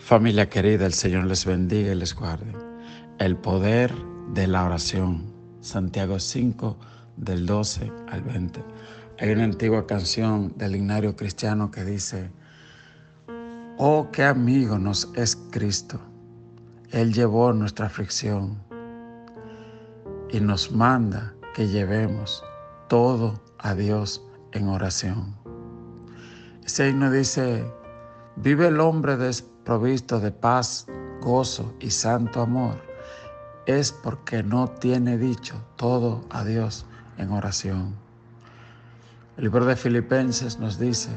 Familia querida, el Señor les bendiga y les guarde. El poder de la oración. Santiago 5, del 12 al 20. Hay una antigua canción del himnario cristiano que dice: oh, qué amigo nos es Cristo. Él llevó nuestra aflicción y nos manda que llevemos todo a Dios en oración. Ese himno dice: vive el hombre desprovisto de paz, gozo y santo amor, es porque no tiene dicho todo a Dios en oración. El libro de Filipenses nos dice: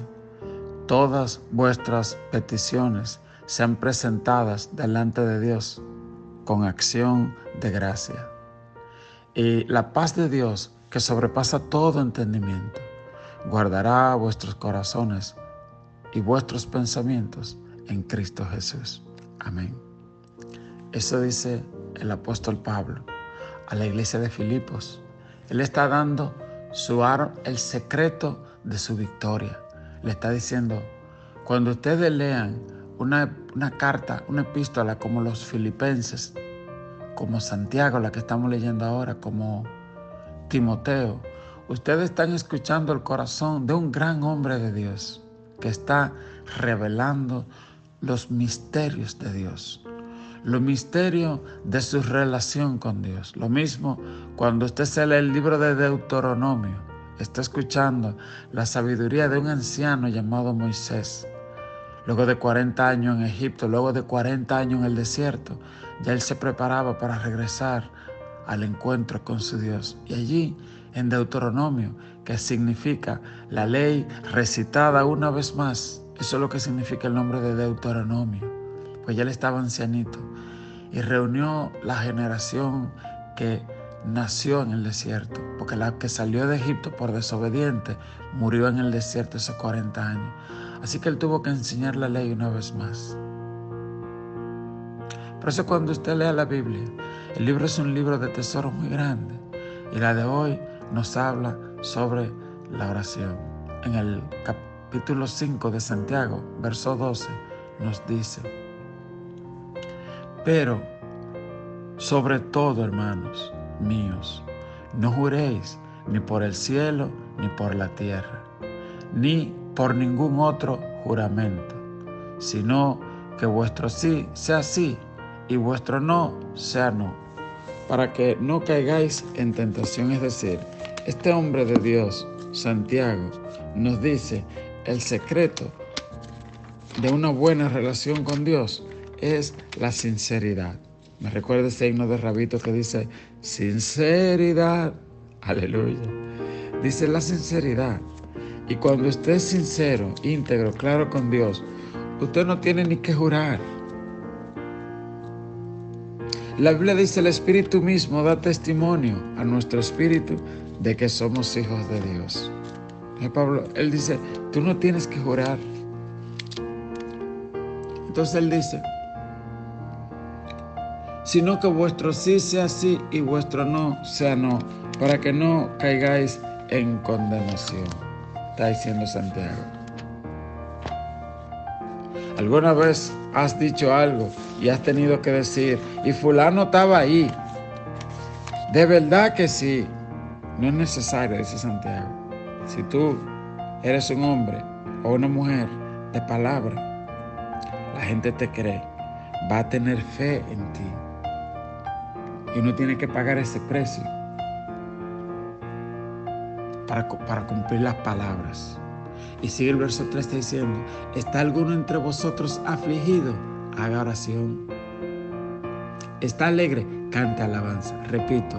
todas vuestras peticiones sean presentadas delante de Dios con acción de gracia. Y la paz de Dios, que sobrepasa todo entendimiento, guardará vuestros corazones y vuestros pensamientos en Cristo Jesús. Amén. Eso dice el apóstol Pablo a la iglesia de Filipos. Él está dando el secreto de su victoria. Le está diciendo: cuando ustedes lean una carta, una epístola como los Filipenses, como Santiago, la que estamos leyendo ahora, como Timoteo, ustedes están escuchando el corazón de un gran hombre de Dios que está revelando los misterios de Dios, los misterios de su relación con Dios. Lo mismo cuando usted se lee el libro de Deuteronomio, está escuchando la sabiduría de un anciano llamado Moisés. Luego de 40 años en Egipto, luego de 40 años en el desierto, ya él se preparaba para regresar al encuentro con su Dios. Y allí, en Deuteronomio, que significa la ley recitada una vez más, eso es lo que significa el nombre de Deuteronomio. Pues ya él estaba ancianito y reunió la generación que nació en el desierto, porque la que salió de Egipto por desobediente murió en el desierto esos 40 años. Así que él tuvo que enseñar la ley una vez más. Por eso cuando usted lea la Biblia, el libro es un libro de tesoro muy grande. Y la de hoy nos habla sobre la oración. En el capítulo 5 de Santiago, verso 12, nos dice: pero sobre todo, hermanos míos, no juréis ni por el cielo ni por la tierra, ni por ningún otro juramento, sino que vuestro sí sea sí y vuestro no sea no, para que no caigáis en tentación. Es decir, este hombre de Dios, Santiago, nos dice el secreto de una buena relación con Dios es la sinceridad. Me recuerda ese himno de Rabito que dice: sinceridad, aleluya. Dice la sinceridad. Y cuando usted es sincero, íntegro, claro con Dios, usted no tiene ni que jurar. La Biblia dice: el Espíritu mismo da testimonio a nuestro espíritu de que somos hijos de Dios. Pablo, él dice: tú no tienes que jurar. Entonces él dice: sino que vuestro sí sea sí y vuestro no sea no, para que no caigáis en condenación. Está diciendo Santiago. ¿Alguna vez has dicho algo y has tenido que decir: y fulano estaba ahí? De verdad que sí. No es necesario, dice Santiago. Si tú eres un hombre o una mujer de palabra, la gente te cree, va a tener fe en ti. Y uno tiene que pagar ese precio para cumplir las palabras. Y sigue el verso 3 diciendo: ¿está alguno entre vosotros afligido? Haga oración. ¿Está alegre? Cante alabanza. Repito,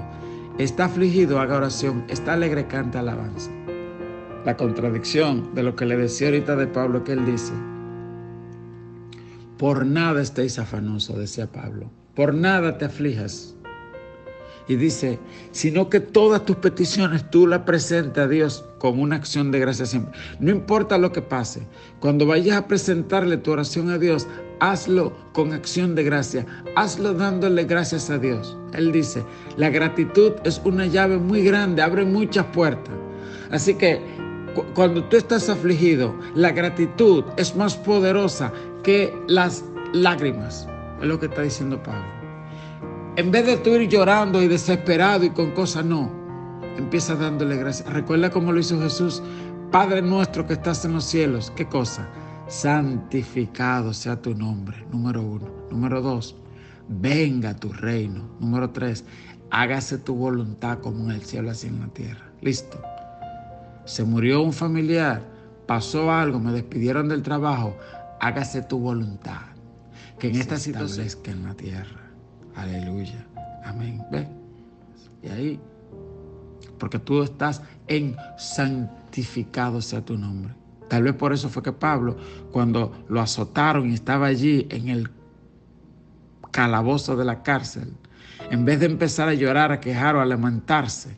¿está afligido? Haga oración. ¿Está alegre? Cante alabanza. La contradicción de lo que le decía ahorita de Pablo, que él dice: por nada estéis afanosos, decía Pablo, por nada te aflijas. Y dice: sino que todas tus peticiones tú las presentes a Dios con una acción de gracia siempre. No importa lo que pase, cuando vayas a presentarle tu oración a Dios, hazlo con acción de gracia, hazlo dándole gracias a Dios. Él dice: la gratitud es una llave muy grande, abre muchas puertas. Así que cuando tú estás afligido, la gratitud es más poderosa que las lágrimas. Es lo que está diciendo Pablo. En vez de tú ir llorando y desesperado y con cosas, no. Empieza dándole gracias. Recuerda cómo lo hizo Jesús. Padre nuestro que estás en los cielos. ¿Qué cosa? Santificado sea tu nombre. Número 1. Número 2. Venga tu reino. Número 3. Hágase tu voluntad como en el cielo, así en la tierra. Listo. Se murió un familiar. Pasó algo. Me despidieron del trabajo. Hágase tu voluntad. Que en esta situación establezca en la tierra. Aleluya. Amén. ¿Ve? Y ahí, porque tú estás en santificado sea tu nombre. Tal vez por eso fue que Pablo, cuando lo azotaron y estaba allí en el calabozo de la cárcel, en vez de empezar a llorar, a quejar o a lamentarse,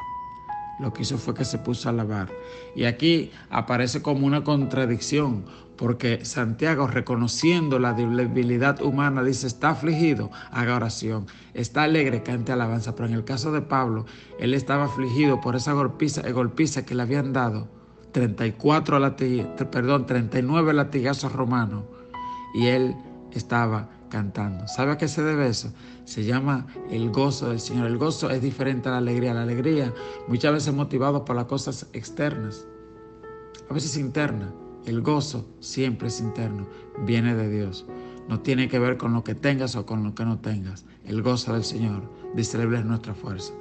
lo que hizo fue que se puso a alabar. Y aquí aparece como una contradicción, porque Santiago, reconociendo la debilidad humana, dice, está afligido, haga oración. Está alegre, cante alabanza. Pero en el caso de Pablo, él estaba afligido por esa golpiza que le habían dado. 39 latigazos romanos. Y él estaba cantando. ¿Sabe a qué se debe eso? Se llama el gozo del Señor. El gozo es diferente a la alegría. La alegría muchas veces es motivado por las cosas externas, a veces interna. El gozo siempre es interno, viene de Dios. No tiene que ver con lo que tengas o con lo que no tengas. El gozo del Señor, dice la Biblia, es nuestra fuerza.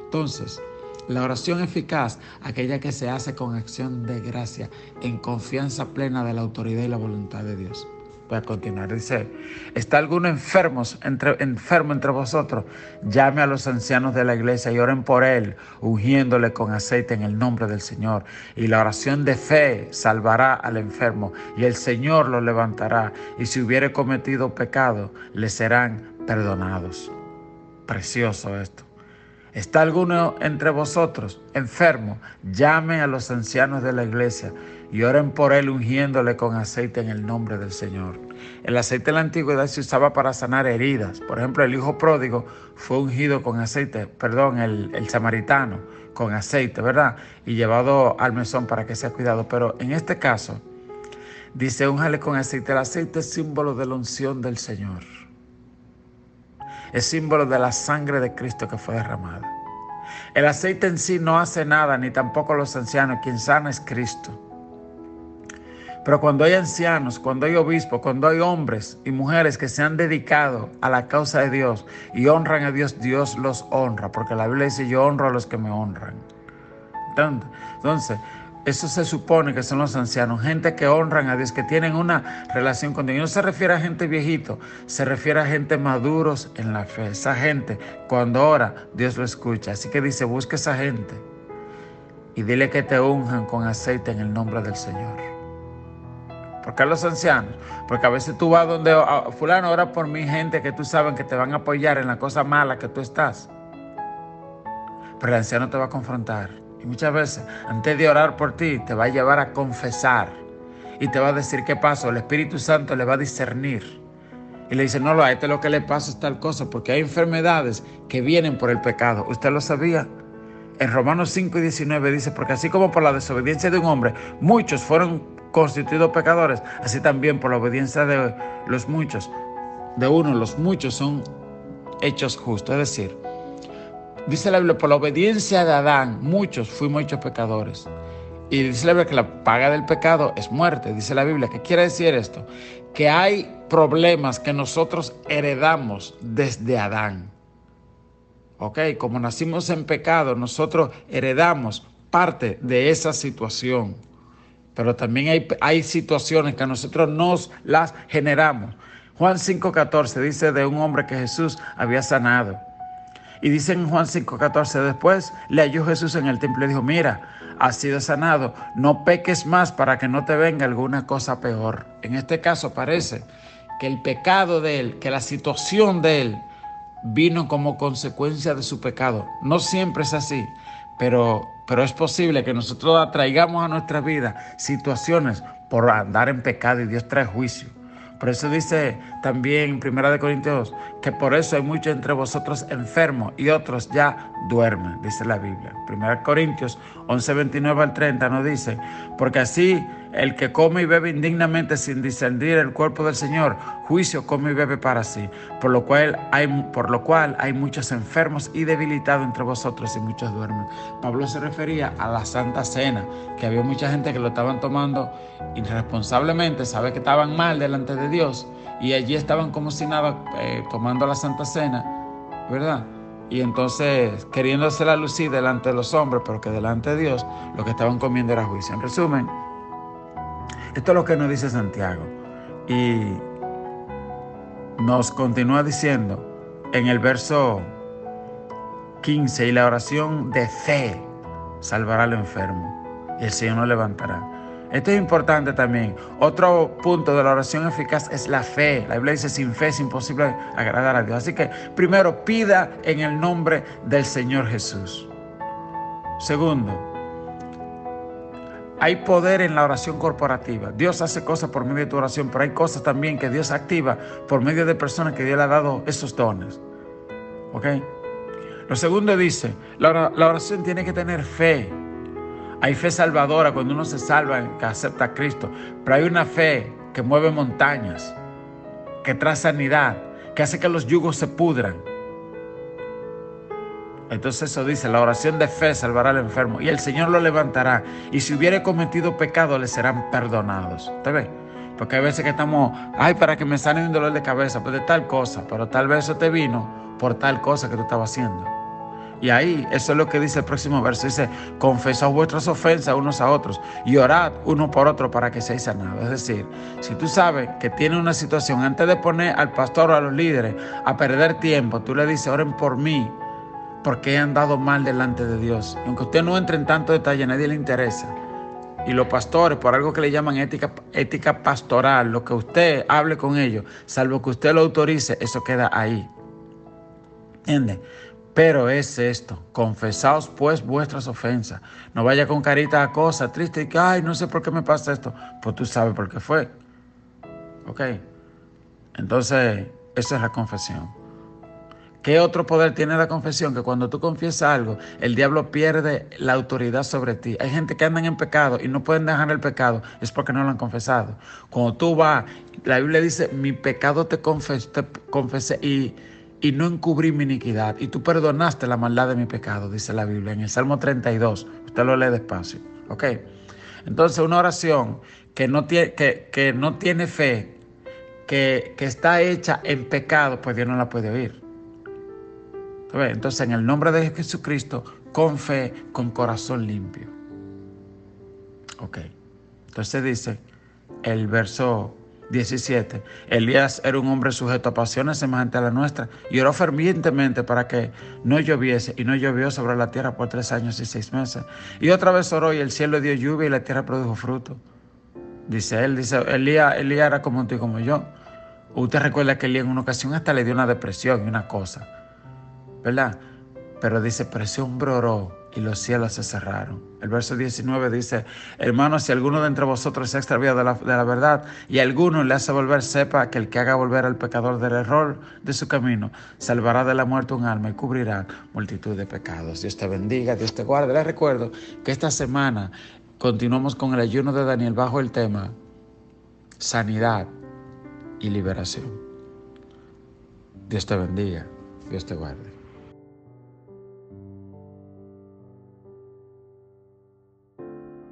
Entonces, la oración eficaz, aquella que se hace con acción de gracia, en confianza plena de la autoridad y la voluntad de Dios. Voy a continuar. Dice, ¿está alguno enfermo entre vosotros? Llame a los ancianos de la iglesia y oren por él, ungiéndole con aceite en el nombre del Señor. Y la oración de fe salvará al enfermo, y el Señor lo levantará. Y si hubiere cometido pecado, le serán perdonados. Precioso esto. ¿Está alguno entre vosotros enfermo? Llame a los ancianos de la iglesia y oren por él, ungiéndole con aceite en el nombre del Señor. El aceite en la antigüedad se usaba para sanar heridas. Por ejemplo, el hijo pródigo fue ungido con aceite, el samaritano con aceite, ¿verdad? Y llevado al mesón para que sea cuidado. Pero en este caso, dice, únjale con aceite. El aceite es símbolo de la unción del Señor. Es símbolo de la sangre de Cristo que fue derramada. El aceite en sí no hace nada, ni tampoco los ancianos. Quien sana es Cristo. Pero cuando hay ancianos, cuando hay obispos, cuando hay hombres y mujeres que se han dedicado a la causa de Dios y honran a Dios, Dios los honra. Porque la Biblia dice, yo honro a los que me honran. Entonces, eso se supone que son los ancianos, gente que honran a Dios, que tienen una relación con Dios. Y no se refiere a gente viejito, se refiere a gente maduros en la fe. Esa gente, cuando ora, Dios lo escucha. Así que dice, busca esa gente y dile que te unjan con aceite en el nombre del Señor. ¿Por qué los ancianos? Porque a veces tú vas donde fulano, ora por mí, gente que tú sabes que te van a apoyar en la cosa mala que tú estás. Pero el anciano te va a confrontar. Y muchas veces, antes de orar por ti, te va a llevar a confesar. Y te va a decir qué pasó. El Espíritu Santo le va a discernir. Y le dice, no, a este lo que le pasa es tal cosa. Porque hay enfermedades que vienen por el pecado. ¿Usted lo sabía? En Romanos 5:19 dice, porque así como por la desobediencia de un hombre, muchos fueron constituidos pecadores, así también por la obediencia de los muchos, los muchos son hechos justos. Es decir, dice la Biblia, por la obediencia de Adán, muchos fuimos hechos pecadores. Y dice la Biblia que la paga del pecado es muerte. Dice la Biblia, ¿qué quiere decir esto? Que hay problemas que nosotros heredamos desde Adán. ¿Ok? Como nacimos en pecado, nosotros heredamos parte de esa situación. Pero también hay situaciones que nosotros nos las generamos. Juan 5:14 dice de un hombre que Jesús había sanado. Y dice en Juan 5:14, después le halló Jesús en el templo y dijo, mira, has sido sanado, no peques más para que no te venga alguna cosa peor. En este caso parece que el pecado de él, que la situación de él vino como consecuencia de su pecado. No siempre es así, pero es posible que nosotros atraigamos a nuestra vida situaciones por andar en pecado y Dios trae juicio. Por eso dice también en 1 Corintios, que por eso hay muchos entre vosotros enfermos y otros ya duermen, dice la Biblia. 1 Corintios 11, 29 al 30 nos dice, porque así el que come y bebe indignamente sin discernir el cuerpo del Señor, juicio come y bebe para sí, por lo cual hay muchos enfermos y debilitados entre vosotros y muchos duermen. Pablo se refería a la Santa Cena, que había mucha gente que lo estaban tomando irresponsablemente, sabe que estaban mal delante de Dios, y allí estaban como si nada tomando la Santa Cena, ¿verdad? Y entonces queriéndose la lucir delante de los hombres, pero que delante de Dios lo que estaban comiendo era juicio. En resumen, esto es lo que nos dice Santiago. Y nos continúa diciendo en el verso 15, y la oración de fe salvará al enfermo, y el Señor lo levantará. Esto es importante también. Otro punto de la oración eficaz es la fe. La Biblia dice, sin fe es imposible agradar a Dios. Así que primero, pida en el nombre del Señor Jesús. Segundo, hay poder en la oración corporativa. Dios hace cosas por medio de tu oración, pero hay cosas también que Dios activa por medio de personas que Dios le ha dado esos dones. ¿Ok? Lo segundo dice, la oración tiene que tener fe. Hay fe salvadora cuando uno se salva, que acepta a Cristo. Pero hay una fe que mueve montañas, que trae sanidad, que hace que los yugos se pudran. Entonces eso dice, la oración de fe salvará al enfermo y el Señor lo levantará. Y si hubiere cometido pecado, le serán perdonados. ¿Usted ve? Porque hay veces que estamos, para que me sane un dolor de cabeza, pues de tal cosa. Pero tal vez eso te vino por tal cosa que tú estabas haciendo. Y ahí, eso es lo que dice el próximo verso. Dice, confesad vuestras ofensas unos a otros y orad uno por otro para que seáis sanados. Es decir, si tú sabes que tiene una situación, antes de poner al pastor o a los líderes a perder tiempo, tú le dices, oren por mí, porque he andado mal delante de Dios. Y aunque usted no entre en tanto detalle, a nadie le interesa. Y los pastores, por algo que le llaman ética pastoral, lo que usted hable con ellos, salvo que usted lo autorice, eso queda ahí. ¿Entiende? Pero es esto, confesaos pues vuestras ofensas. No vaya con carita a cosas tristes y que, no sé por qué me pasa esto. Pues tú sabes por qué fue. ¿Ok? Entonces, esa es la confesión. ¿Qué otro poder tiene la confesión? Que cuando tú confiesas algo, el diablo pierde la autoridad sobre ti. Hay gente que andan en pecado y no pueden dejar el pecado, es porque no lo han confesado. Cuando tú vas, la Biblia dice, mi pecado te confesé y no encubrí mi iniquidad. Y tú perdonaste la maldad de mi pecado, dice la Biblia en el Salmo 32. Usted lo lee despacio. ¿Ok? Entonces, una oración que no tiene fe, que está hecha en pecado, pues Dios no la puede oír. Entonces, en el nombre de Jesucristo, con fe, con corazón limpio. Ok. Entonces dice el verso 17, Elías era un hombre sujeto a pasiones semejantes a la nuestra y oró fervientemente para que no lloviese, y no llovió sobre la tierra por 3 años y 6 meses. Y otra vez oró y el cielo dio lluvia y la tierra produjo fruto. Dice Elías era como tú y como yo. Usted recuerda que Elías en una ocasión hasta le dio una depresión y una cosa, ¿verdad? Pero dice, pero ese hombre oró y los cielos se cerraron. El verso 19 dice, hermanos, si alguno de entre vosotros se ha extraviado de la verdad y a alguno le hace volver, sepa que el que haga volver al pecador del error de su camino, salvará de la muerte un alma y cubrirá multitud de pecados. Dios te bendiga, Dios te guarde. Les recuerdo que esta semana continuamos con el ayuno de Daniel bajo el tema sanidad y liberación. Dios te bendiga, Dios te guarde.